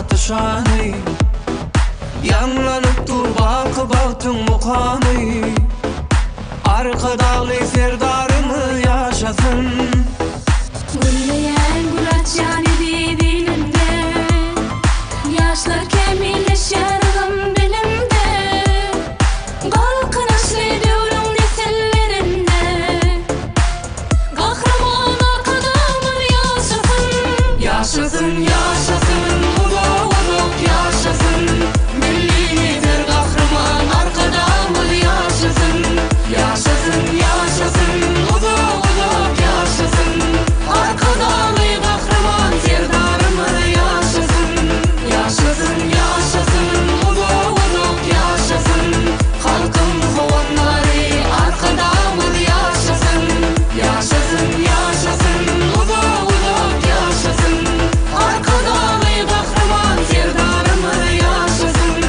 atışany. Yanlanıp dur bakıbaktın mukanı. Arka dağlı serdarımı yaşasın. Gülleyen gulaç yani dilinde, yaşlar kemilleşer ılım dilimde. Kalkınış ediyorum nesillerinde, kahraman arkadamı yaşasın. Yaşasın, yaşasın, ulu ulu yaşasın. Milli lider kahraman arkadamı yaşasın. Yaşasın, yaşasın, ulu ulu yaşasın. Arkadalı kahraman serdarımı yaşasın. Yaşasın, yaşasın, ulu ulu yaşasın. Halkın kovanları arkadamı yaşasın. Yaşasın, yaşasın, ulu ulu yaşasın. Arkadalı kahraman serdarımı yaşasın.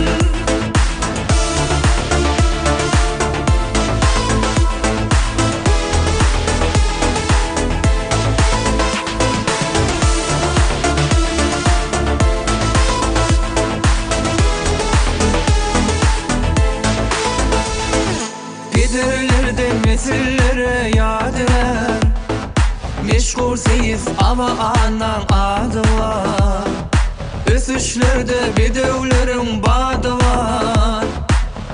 Giderlerde mesillere yad eder. Meşhur seyif ama anan adı var. Ösüşlerde bedevlerin badı var.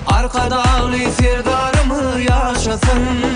Arka dağlı serdarımı yaşasın.